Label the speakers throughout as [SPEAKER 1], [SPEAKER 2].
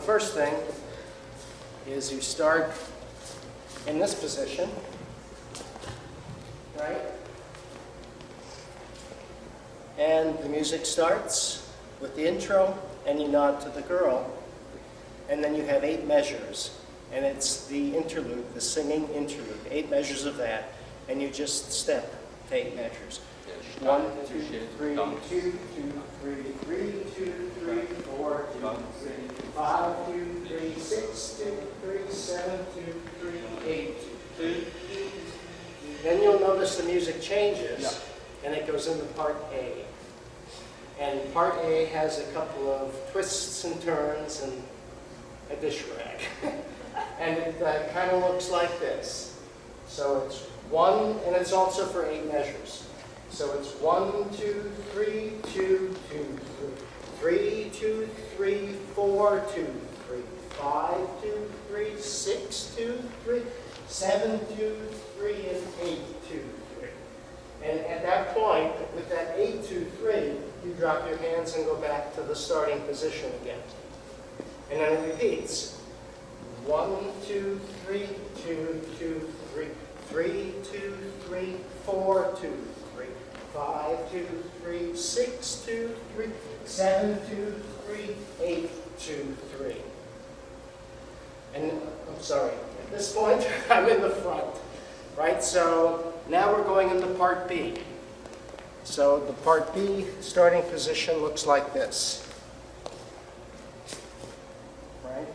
[SPEAKER 1] first thing is you start in this position, right? And the music starts with the intro, and you nod to the girl, and then you have 8 measures, and it's the interlude, the singing interlude, 8 measures of that, and you just step to 8 measures. 1, 2, 3, 2, 2, 3, 3, 2, 3, 4, 2, 3, 5, 2, 3, 6, 2, 3, 7, 2, 3, 8, 2. Then you'll notice the music changes, and it goes into part A. And part A has a couple of twists and turns and a dish rag. And it kind of looks like this. So it's 1, and it's also for 8 measures. So it's 1, 2, 3, 2, 2, 3, 2, 3, 4, 2, 3, 5, 2, 3, 6, 2, 3, 7, 2, 3, and 8, 2, 3. And at that point, with that 8, 2, 3, you drop your hands and go back to the starting position again. And then it repeats. 1, 2, 3, 2, 2, 3, 3, 2, 3, 4, 2, 3, 5, 2, 3, 6, 2, 3, 7, 2, 3, 8, 2, 3. And I'm sorry, at this point, I'm in the front, right? So now we're going into part B. So the part B starting position looks like this, right?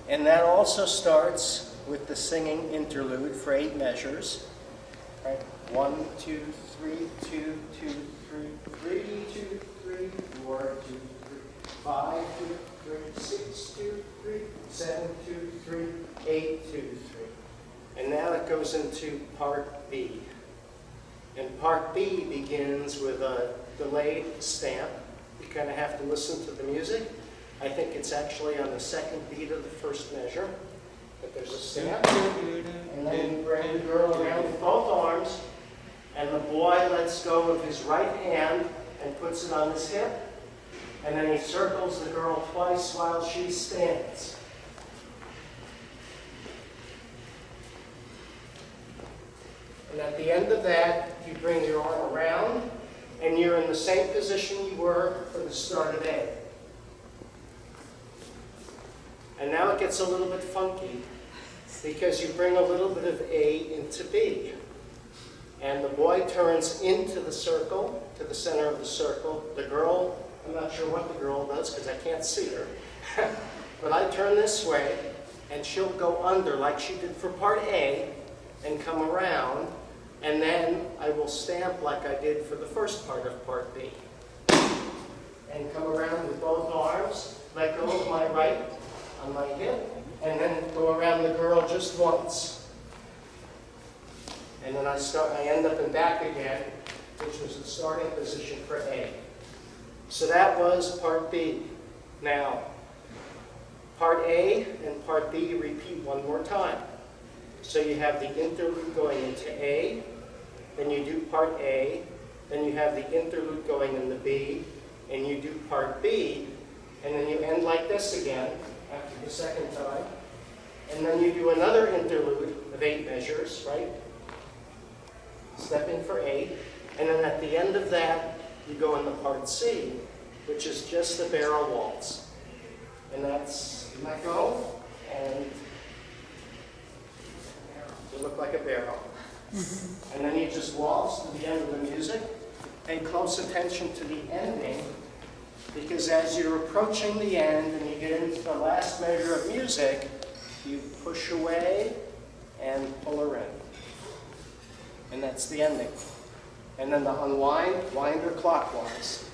[SPEAKER 1] And that also starts with the singing interlude for 8 measures, right? 1, 2, 3, 2, 2, 3, 3, 2, 3, 4, 2, 3, 5, 2, 3, 6, 2, 3, 7, 2, 3, 8, 2, 3. And now it goes into part B. And part B begins with a delayed stamp. You kind of have to listen to the music. I think it's actually on the second beat of the first measure. But there's a stamp. And then you bring the girl around with both arms. And the boy lets go of his right hand and puts it on his hip. And then he circles the girl twice while she stands. And at the end of that, you bring your arm around, and you're in the same position you were for the start of A. And now it gets a little bit funky, because you bring a little bit of A into B. And the boy turns into the circle, to the center of the circle. The girl, I'm not sure what the girl does, because I can't see her. But I turn this way, and she'll go under like she did for part A, and come around. And then I will stamp like I did for the first part of part B. And come around with both arms, let go of my right on my hip, and then go around the girl just once. And then I end up in back again, which was the starting position for A. So that was part B. Now, part A and part B repeat one more time. So you have the interlude going into A, then you do part A, then you have the interlude going into B, and you do part B, and then you end like this again after the second time. And then you do another interlude of 8 measures, right? Stepping for 8. And then at the end of that, you go into part C, which is just the barrel waltz. And that's, you let go, and you look like a barrel. And then you just waltz to the end of the music. Pay close attention to the ending, because as you're approaching the end and you get into the last measure of music, you push away and pull her in. And that's the ending. And then the unwind, wind her clockwise.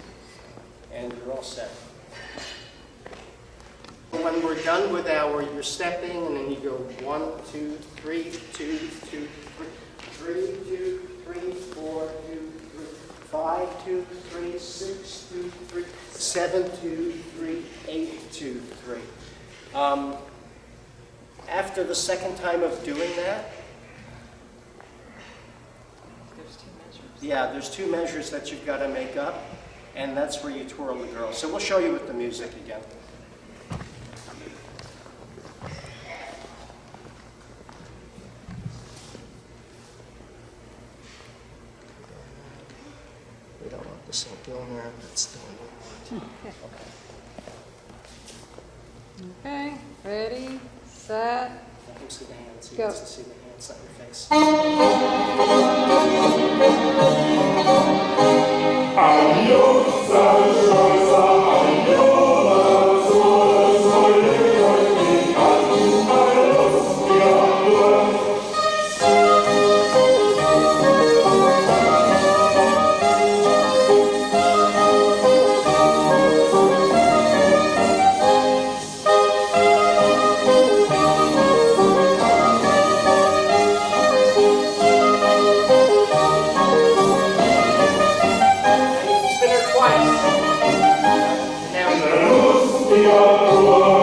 [SPEAKER 1] And you're all set. When we're done with you're stepping, and then you go 1, 2, 3, 2, 2, 3, 3, 2, 3, 4, 2, 3, 5, 2, 3, 6, 2, 3, 7, 2, 3, 8, 2, 3. After the second time of doing that, there's 2 measures that you've got to make up, and that's where you twirl the girl. So we'll show you with the music again. arm that's doing it.
[SPEAKER 2] Okay, ready, set,
[SPEAKER 1] Let him see the hands. He
[SPEAKER 2] Go.
[SPEAKER 1] wants to see the hands, not your face. Spin her twice. Now step twice.